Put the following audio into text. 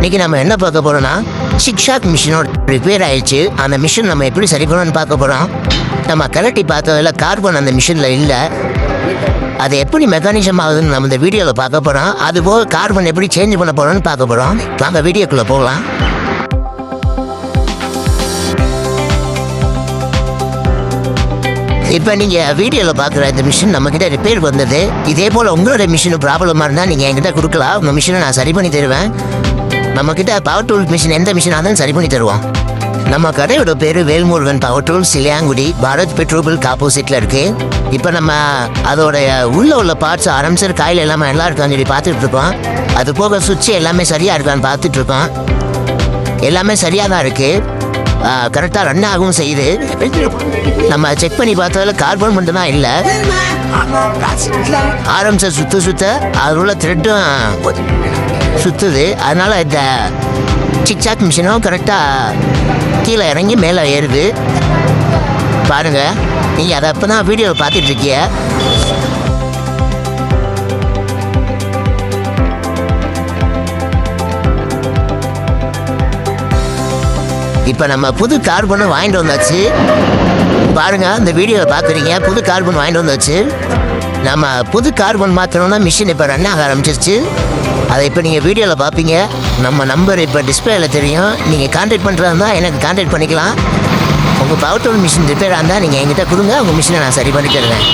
இன்னைக்கு நம்ம என்ன பார்க்க போறோம்னா சிக்ஷாக் மிஷினோட ரிப்பேர் ஆயிடுச்சு. அந்த மிஷின் நம்ம எப்படி சரி பண்ணணும்னு பார்க்க போறோம். நம்ம கலட்டி பார்த்ததில் கார்பன் அந்த மிஷினில் இல்லை. அது எப்படி மெக்கானிசம் ஆகுதுன்னு நம்ம இந்த வீடியோவில் பார்க்க போகிறோம். அதுபோல் கார்பன் எப்படி சேஞ்ச் பண்ண போகிறோம்னு பார்க்க போகிறோம். நம்ம வீடியோக்குள்ளே போகலாம். இப்போ நீங்கள் வீடியோவில் பார்க்குற இந்த மிஷின் நம்மக்கிட்ட ரிப்பேர் வந்தது. இதே போல் உங்களோட மிஷின் ப்ராப்ளமாக இருந்தால் நீங்கள் என்கிட்ட கொடுக்கலாம். உங்கள் மிஷினை நான் சரி பண்ணி தருவேன். நம்மக்கிட்ட பவர் டூல் மிஷின் எந்த மிஷினாக இருந்தாலும் சரி பண்ணி தருவோம். நம்ம கடையோட பேர் Velmurugan power tool, Siliyankudi, Bharat petrol ஆப்போசிட்டில் இருக்குது. இப்போ நம்ம அதோடைய உள்ள பார்ட்ஸ் ஆரம்பிச்சர் காயில் எல்லாமே நல்லா இருக்கான்னு சொல்லி பார்த்துட்ருக்கோம். அது போக சுவிட்சு எல்லாமே சரியாக இருக்கான்னு பார்த்துட்ருக்கோம். எல்லாமே சரியாக தான் இருக்குது. கரெக்டாக ரன் ஆகவும் செய்யுது. நம்ம செக் பண்ணி பார்த்ததில் கார்பன் மட்டும் தான் இல்லை. ஆரம்பிச்சர் சுத்த அதில் உள்ள த்ரெட்டும் சுற்றுது. அதனால் இந்த சிக்சாக் மிஷினும் கரெக்டாக கீழே இறங்கி மேலே ஏறுது. பாருங்கள், நீங்கள் அதை அப்போ தான் வீடியோவில் பார்த்துட்ருக்கிய. இப்போ நம்ம புது கார்பனும் வாங்கிட்டு வந்தாச்சு. பாருங்கள், இந்த வீடியோவை பார்க்குறீங்க. புது கார்பன் வாங்கிட்டு வந்தாச்சு. நம்ம புது கார்பன் மாற்றணும்னா மிஷின் இப்போ ரன் ஆக ஆரம்பிச்சிருச்சு. அதை இப்போ நீங்கள் வீடியோவில் பார்ப்பீங்க. நம்ம நம்பர் இப்போ டிஸ்பிளேயில் தெரியும். நீங்கள் கான்டாக்ட் பண்ணுறதா இருந்தால் எனக்கு கான்டாக்ட் பண்ணிக்கலாம். உங்கள் பவர் டூல் மிஷின் ரிப்பேராக இருந்தால் நீங்கள் என்கிட்ட கொடுங்க. உங்கள் மிஷினை நான் சரி பண்ணி தருவேன்.